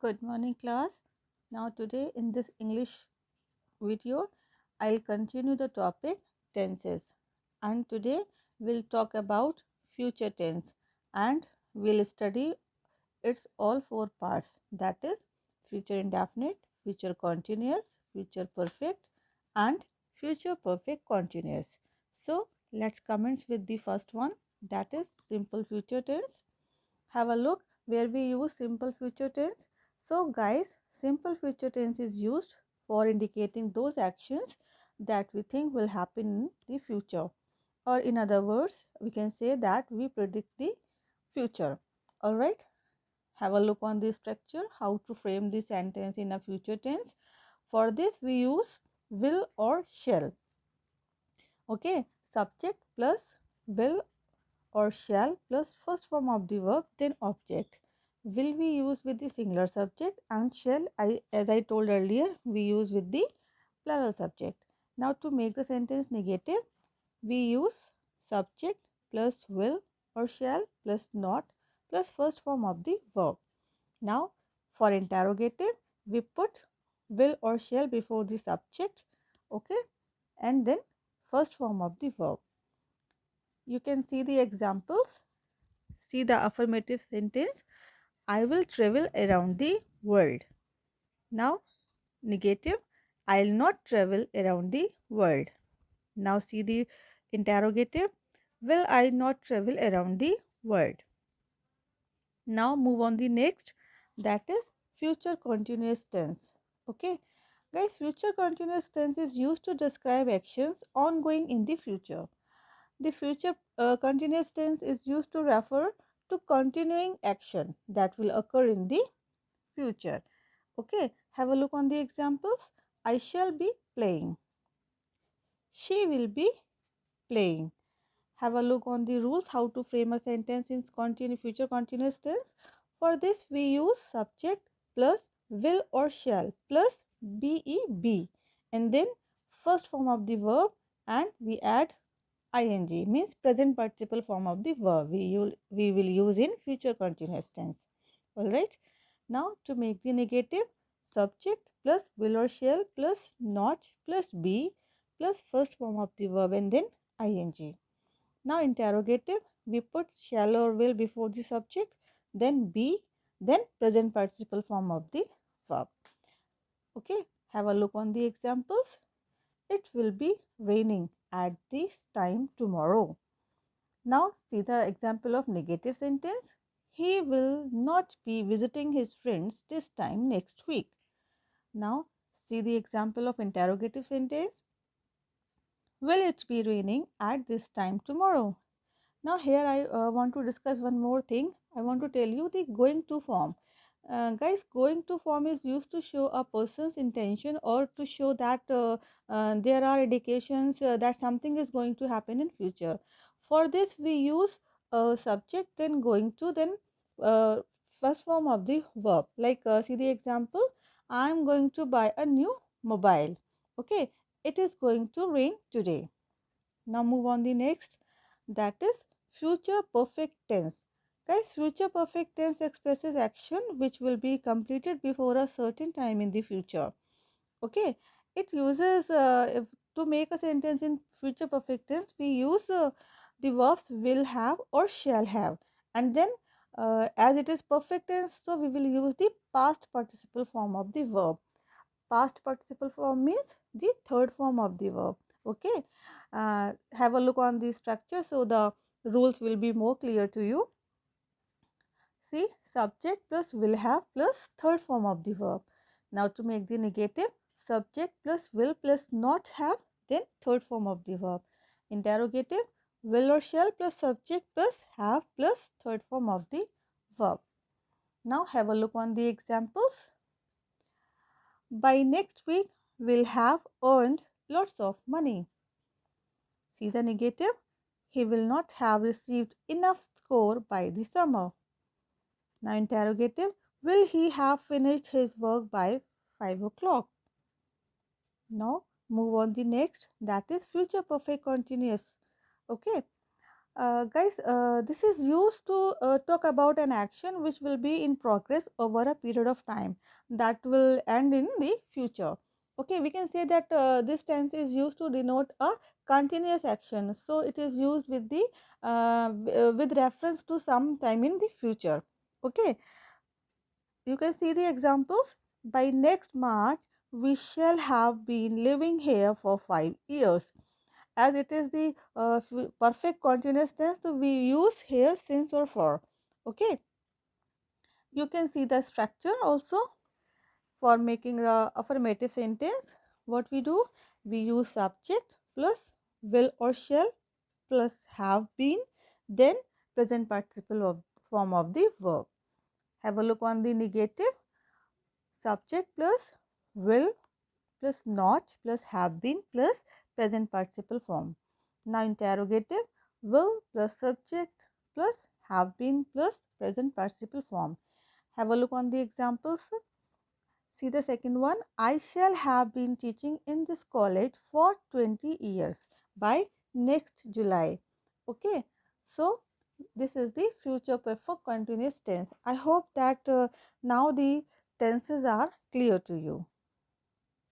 Good morning class. Now today in this English video I'll continue the topic tenses, and today we'll talk about future tense, and we'll study its all four parts, that is future indefinite, future continuous, future perfect and future perfect continuous. So let's commence with the first one, that is simple future tense. Have a look where we use simple future tense. So guys, simple future tense is used for indicating those actions that we think will happen in the future, or in other words we can say that we predict the future. All right, have a look on this structure, how to frame the sentence in a future tense. For this we use will or shall. Okay, subject plus will or shall plus first form of the verb, then object. Will we use with the singular subject, and shall, as I told earlier, we use with the plural subject. Now to make the sentence negative, we use subject plus will or shall plus not plus first form of the verb. Now for interrogative, we put will or shall before the subject, okay, and then first form of the verb. You can see the examples. See the affirmative sentence, I will travel around the world. Now, negative, I'll not travel around the world. Now, see the interrogative, will I not travel around the world? Now, move on the next, that is future continuous tense. Okay, guys, future continuous tense is used to describe actions ongoing in the future. The future continuous tense is used to refer to continuing action that will occur in the future. Okay, have a look on the examples. I shall be playing. She will be playing. Have a look on the rules how to frame a sentence in future continuous tense. For this we use subject plus will or shall plus be, and then first form of the verb, and we add ing, means present participle form of the verb we will use in future continuous tense. All right, now to make the negative, subject plus will or shall plus not plus be plus first form of the verb and then ing. Now interrogative, we put shall or will before the subject, then be, then present participle form of the verb. Okay, have a look on the examples. It will be raining at this time tomorrow. Now see the example of negative sentence. He will not be visiting his friends this time next week. Now see the example of interrogative sentence. Will it be raining at this time tomorrow? Now here I want to discuss one more thing. I want to tell you the going to form. Guys, going to form is used to show a person's intention, or to show that there are indications that something is going to happen in future. For this we use subject, then going to, then uh, first form of the verb. Like see the example, I am going to buy a new mobile. Okay, it is going to rain today. Now move on the next, that is future perfect tense. Guys, future perfect tense expresses action which will be completed before a certain time in the future. Okay, it uses to make a sentence in future perfect tense we use the verbs will have or shall have, and then as it is perfect tense, so we will use the past participle form of the verb. Past participle form means the third form of the verb. Okay, have a look on the structure so the rules will be more clear to you. See, subject plus will have plus third form of the verb. Now to make the negative, subject plus will plus not have, then third form of the verb. Interrogative, will or shall plus subject plus have plus third form of the verb. Now have a look on the examples. By next week, we'll have earned lots of money. See the negative? He will not have received enough score by the summer. Now interrogative, will he have finished his work by 5 o'clock? Now move on the next, that is future perfect continuous. Okay. Guys, this is used to talk about an action which will be in progress over a period of time that will end in the future. Okay, we can say that this tense is used to denote a continuous action. So it is used with the with reference to some time in the future. Okay, you can see the examples. By next March, we shall have been living here for 5 years. As it is the perfect continuous tense, so we use here since or for. Okay, you can see the structure also for making the affirmative sentence. What we do, we use subject plus will or shall plus have been, then present participle of form of the verb. Have a look on the negative. Subject plus will plus not plus have been plus present participle form. Now interrogative, will plus subject plus have been plus present participle form. Have a look on the examples. See the second one. I shall have been teaching in this college for 20 years by next July. Okay, so this is the future perfect continuous tense. I hope that now the tenses are clear to you.